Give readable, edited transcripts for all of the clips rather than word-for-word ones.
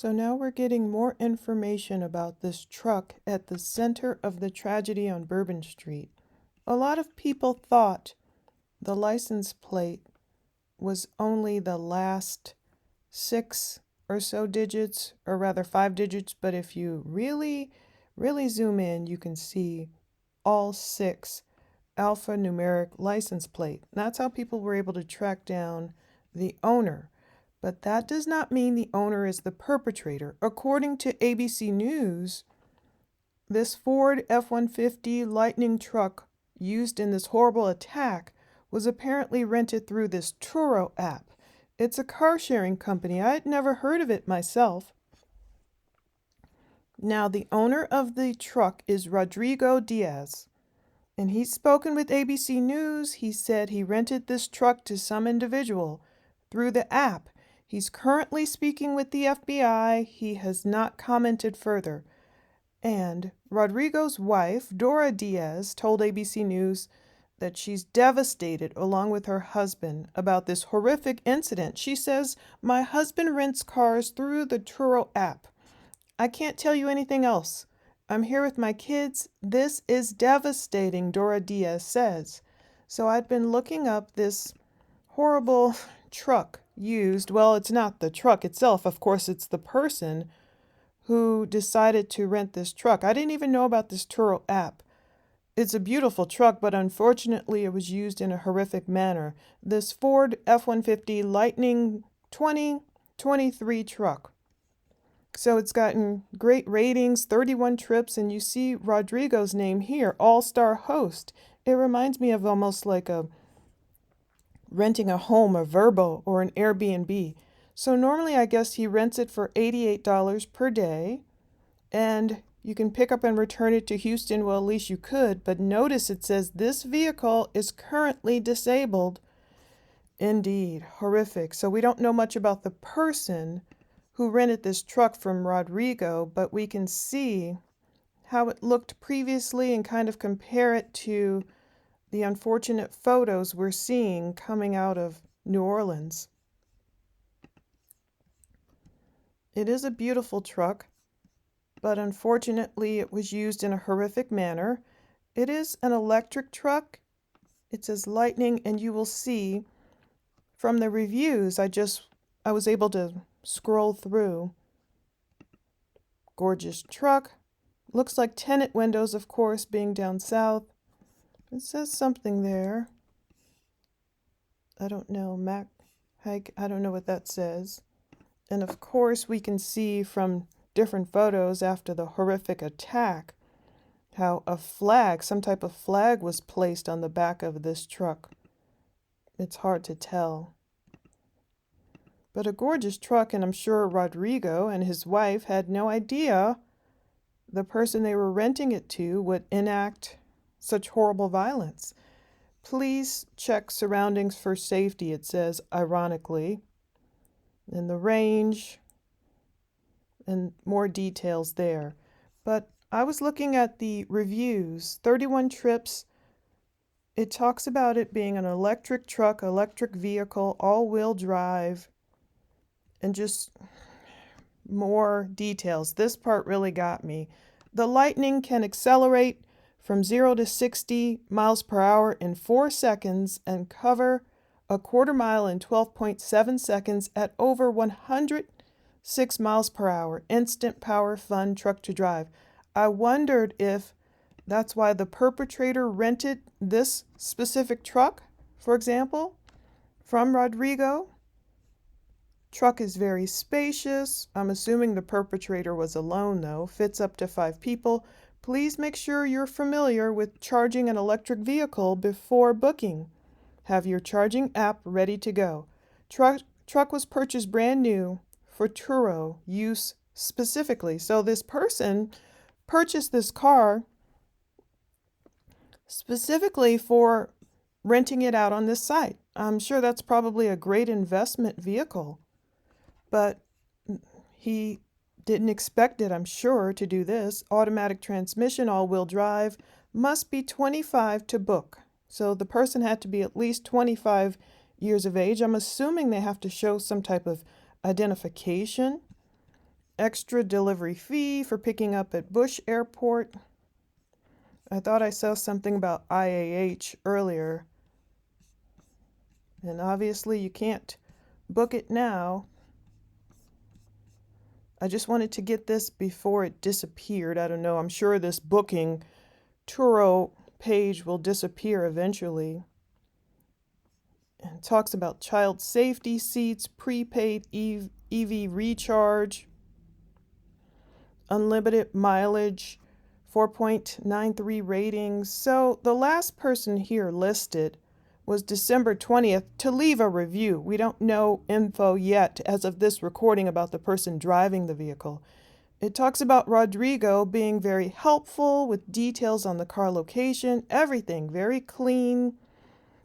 So now we're getting more information about this truck at the center of the tragedy on Bourbon Street. A lot of people thought the license plate was only the last 6 or so digits, or rather 5 digits, but if you really zoom in, you can see all 6 alphanumeric license plate. That's how people were able to track down the owner. But that does not mean the owner is the perpetrator. According to ABC News, this Ford F-150 Lightning truck used in this horrible attack was apparently rented through this Turo app. It's a car-sharing company. I had never heard of it myself. Now, the owner of the truck is Rodrigo Diaz, and he's spoken with ABC News. He said he rented this truck to some individual through the app. He's currently speaking with the FBI. He has not commented further. And Rodrigo's wife, Dora Diaz, told ABC News that she's devastated along with her husband about this horrific incident. She says, "My husband rents cars through the Turo app. I can't tell you anything else. I'm here with my kids. This is devastating," Dora Diaz says. So I'd been looking up this horrible truck used. Well, it's not the truck itself. Of course, it's the person who decided to rent this truck. I didn't even know about this Turo app. It's a beautiful truck, but unfortunately it was used in a horrific manner. This Ford F-150 Lightning 2023 truck. So it's gotten great ratings, 31 trips, and you see Rodrigo's name here, all-star host. It reminds me of almost like renting a home, a Verbo, or an Airbnb. So normally I guess he rents it for $88 per day, and you can pick up and return it to Houston. Well, at least you could, but notice it says this vehicle is currently disabled. Indeed, horrific. So we don't know much about the person who rented this truck from Rodrigo, but we can see how it looked previously and kind of compare it to the unfortunate photos we're seeing coming out of New Orleans. It is a beautiful truck, but unfortunately it was used in a horrific manner. It is an electric truck. It says Lightning, and you will see from the reviews, I was able to scroll through. Gorgeous truck. Looks like tenant windows, of course, being down south. It says something there. I don't know, Mac Hike, I don't know what that says. And of course, we can see from different photos after the horrific attack how a flag, some type of flag, was placed on the back of this truck. It's hard to tell. But a gorgeous truck, and I'm sure Rodrigo and his wife had no idea the person they were renting it to would enact such horrible violence. Please check surroundings for safety, it says, ironically. And the range and more details there. But I was looking at the reviews, 31 trips. It talks about it being an electric truck, electric vehicle, all-wheel drive, and just more details. This part really got me. The Lightning can accelerate from 0 to 60 miles per hour in 4 seconds and cover a quarter mile in 12.7 seconds at over 106 miles per hour. Instant power, fun truck to drive. I wondered if that's why the perpetrator rented this specific truck, for example, from Rodrigo. Truck is very spacious. I'm assuming the perpetrator was alone, though. Fits up to 5 people. Please make sure you're familiar with charging an electric vehicle before booking. Have your charging app ready to go. Truck was purchased brand new for Turo use specifically. So this person purchased this car specifically for renting it out on this site. I'm sure that's probably a great investment vehicle. But he didn't expect it, I'm sure, to do this. Automatic transmission, all-wheel drive, must be 25 to book. So the person had to be at least 25 years of age. I'm assuming they have to show some type of identification. extra delivery fee for picking up at Bush Airport. I thought I saw something about IAH earlier. And obviously you can't book it now. I just wanted to get this before it disappeared. I don't know. I'm sure this booking Turo page will disappear eventually. And it talks about child safety seats, prepaid EV recharge, unlimited mileage, 4.93 ratings. So the last person here listed was December 20th to leave a review. We don't know info yet as of this recording about the person driving the vehicle. It talks about Rodrigo being very helpful with details on the car location, everything very clean.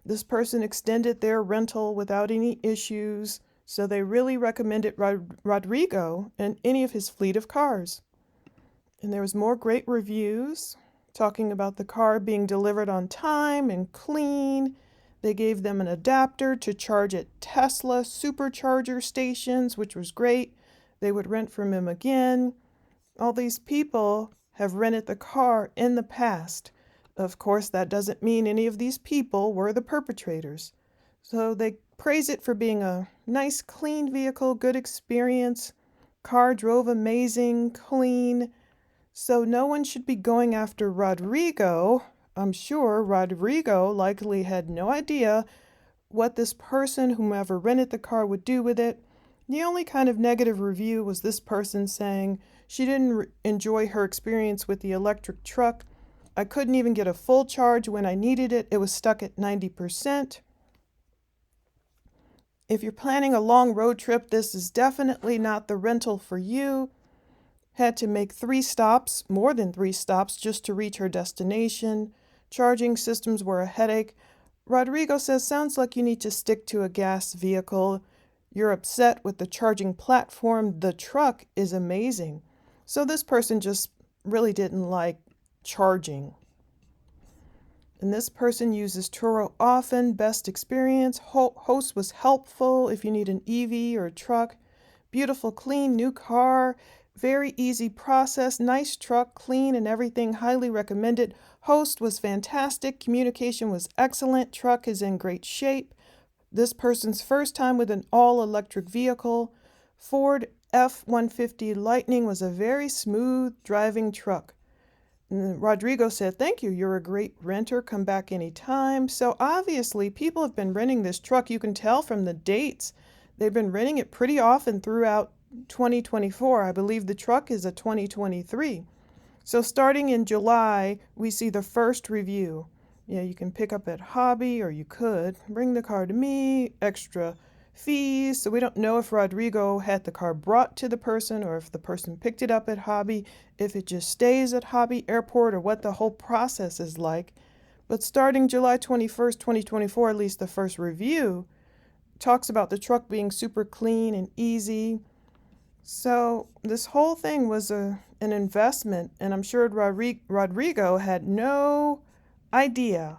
This person extended their rental without any issues, so they really recommended Rodrigo and any of his fleet of cars. And there was more great reviews talking about the car being delivered on time and clean. They gave them an adapter to charge at Tesla supercharger stations, which was great. They would rent from him again. All these people have rented the car in the past. Of course, that doesn't mean any of these people were the perpetrators. So they praise it for being a nice, clean vehicle, good experience. Car drove amazing, clean. So no one should be going after Rodrigo. I'm sure Rodrigo likely had no idea what this person, whomever rented the car, would do with it. The only kind of negative review was this person saying she didn't enjoy her experience with the electric truck. I couldn't even get a full charge when I needed it. It was stuck at 90%. If you're planning a long road trip, this is definitely not the rental for you. Had to make 3 stops, more than 3 stops, just to reach her destination. Charging systems were a headache. Rodrigo says, sounds like you need to stick to a gas vehicle. You're upset with the charging platform. The truck is amazing. So this person just really didn't like charging. And this person uses Turo often. Best experience. Host was helpful if you need an EV or a truck. Beautiful, clean, new car. Very easy process. Nice truck, clean and everything. Highly recommended. Host was fantastic. Communication was excellent. Truck is in great shape. This person's first time with an all-electric vehicle. Ford F-150 Lightning was a very smooth driving truck. And Rodrigo said, thank you, you're a great renter, come back anytime. So obviously people have been renting this truck. You can tell from the dates. They've been renting it pretty often throughout 2024. I believe the truck is a 2023. So starting in July, we see the first review. Yeah, you can pick up at Hobby, or you could bring the car to me, extra fees. So we don't know if Rodrigo had the car brought to the person or if the person picked it up at Hobby, if it just stays at Hobby Airport, or what the whole process is like. But starting July 21st, 2024, at least the first review, talks about the truck being super clean and easy. So this whole thing was an investment, and I'm sure Rodrigo had no idea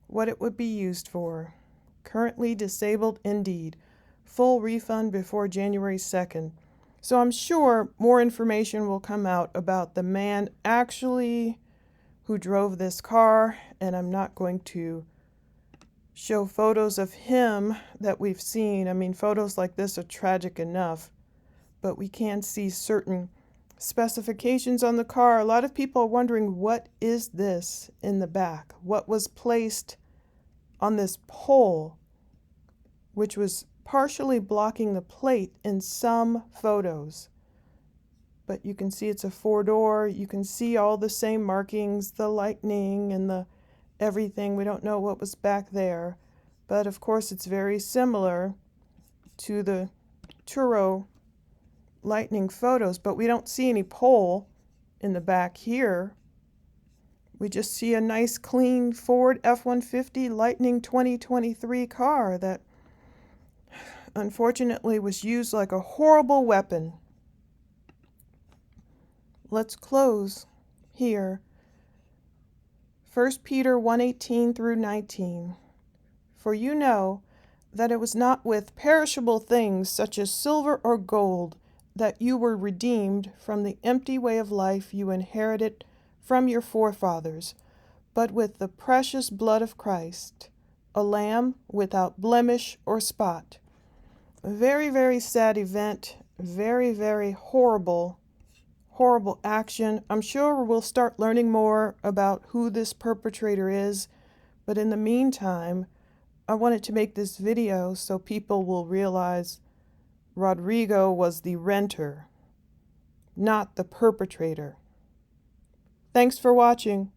what it would be used for. Currently disabled indeed. Full refund before January 2nd. So I'm sure more information will come out about the man actually who drove this car, and I'm not going to show photos of him that we've seen. I mean, photos like this are tragic enough, but we can see certain specifications on the car. A lot of people are wondering, what is this in the back? What was placed on this pole, which was partially blocking the plate in some photos? But you can see it's a 4-door. You can see all the same markings, the lightning and the everything. We don't know what was back there. But of course, it's very similar to the Turo lightning photos, but we don't see any pole in the back here. We just see a nice clean Ford F-150 Lightning 2023 car that unfortunately was used like a horrible weapon. Let's close here. 1 Peter 1:18 through 19. For you know that it was not with perishable things such as silver or gold, that you were redeemed from the empty way of life you inherited from your forefathers, but with the precious blood of Christ, a lamb without blemish or spot. A very, very sad event, very, very horrible action. I'm sure we'll start learning more about who this perpetrator is, but in the meantime, I wanted to make this video so people will realize Rodrigo was the renter, not the perpetrator. Thanks for watching.